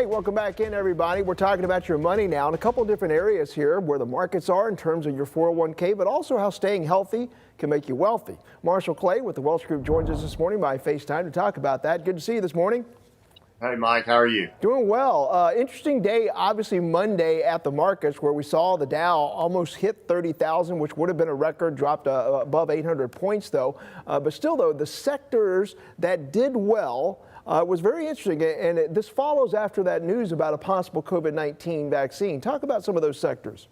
Hey, welcome back in, everybody. We're talking about your money now in a couple of different areas here where the markets are in terms of your 401k, but also how staying healthy can make you wealthy. Marshall Clay with the Welsh Group joins us this morning by FaceTime to talk about that. Good to see you this morning. Hey, Mike, how are you? Doing well. Interesting day, obviously Monday at the markets where we saw the Dow almost hit 30,000, which would have been a record, dropped above 800 points though. But still though, the sectors that did well was very interesting. And this follows after that news about a possible COVID-19 vaccine. Talk about some of those sectors.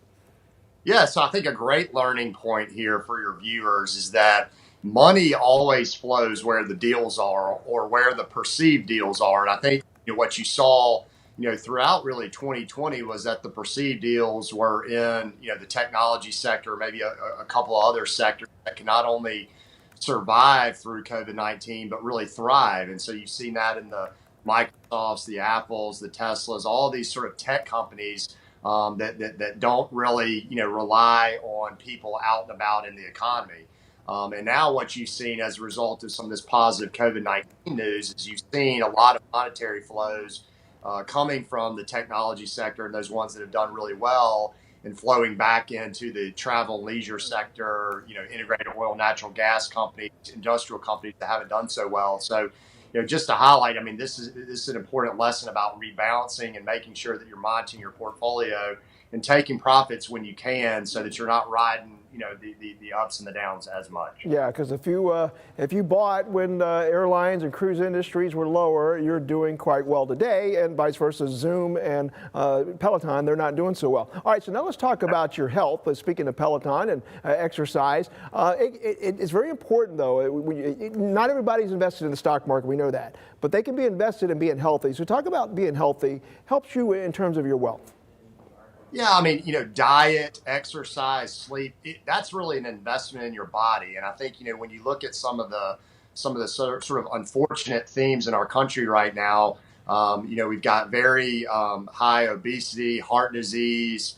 Yeah, so I think a great learning point here for your viewers is that money always flows where the deals are or where the perceived deals are. And I think what you saw, throughout really 2020 was that the perceived deals were in, the technology sector, maybe a couple of other sectors that can not only survive through COVID-19, but really thrive. And so you've seen that in the Microsofts, the Apples, the Teslas, all these sort of tech companies that don't really, rely on people out and about in the economy. And now what you've seen as a result of some of this positive COVID-19 news is you've seen a lot of monetary flows coming from the technology sector and those ones that have done really well and flowing back into the travel and leisure sector, integrated oil, natural gas companies, industrial companies that haven't done so well. So, just to highlight, I mean, this is an important lesson about rebalancing and making sure that you're monitoring your portfolio and taking profits when you can so that you're not riding, the ups and the downs as much. Yeah, because if you bought when airlines and cruise industries were lower, you're doing quite well today, and vice versa. Zoom and Peloton, they're not doing so well. All right, so now let's talk about your health. Speaking of Peloton and exercise, it's very important though. Not everybody's invested in the stock market, we know that, but they can be invested in being healthy. So talk about being healthy helps you in terms of your wealth. Yeah, I mean, diet, exercise, sleep, that's really an investment in your body. And I think, when you look at some of the sort of unfortunate themes in our country right now, we've got very high obesity, heart disease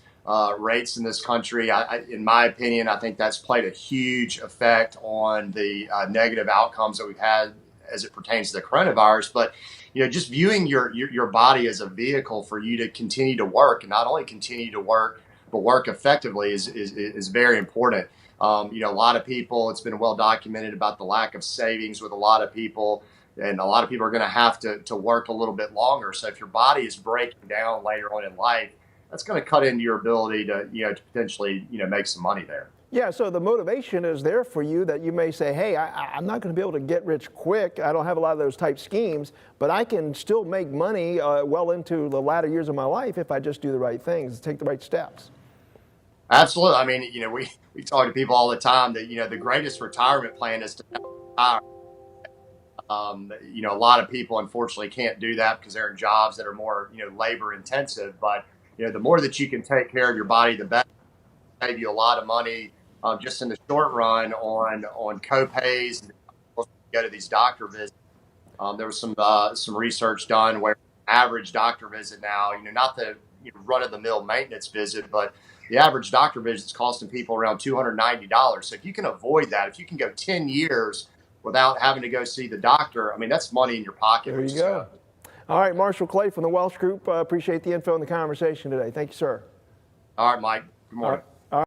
rates in this country. In my opinion, I think that's played a huge effect on the negative outcomes that we've had as it pertains to the coronavirus. But just viewing your body as a vehicle for you to continue to work, and not only continue to work, but work effectively is very important. A lot of people, it's been well documented about the lack of savings with a lot of people, and a lot of people are going to have to work a little bit longer. So if your body is breaking down later on in life, that's going to cut into your ability to potentially make some money there. Yeah, so the motivation is there for you that you may say, hey, I'm not going to be able to get rich quick. I don't have a lot of those type schemes, but I can still make money well into the latter years of my life if I just do the right things, take the right steps. Absolutely. I mean, we talk to people all the time that, the greatest retirement plan is to retire. A lot of people unfortunately can't do that because they're in jobs that are more, labor intensive. But, the more that you can take care of your body, the better. Save you a lot of money just in the short run on co-pays and go to these doctor visits. There was some research done where average doctor visit now, not the run-of-the-mill maintenance visit, but the average doctor visit is costing people around $290. So if you can avoid that, if you can go 10 years without having to go see the doctor, I mean, that's money in your pocket. There you go. All right, Marshall Clay from the Welsh Group. Appreciate the info and the conversation today. Thank you, sir. All right, Mike. Good morning.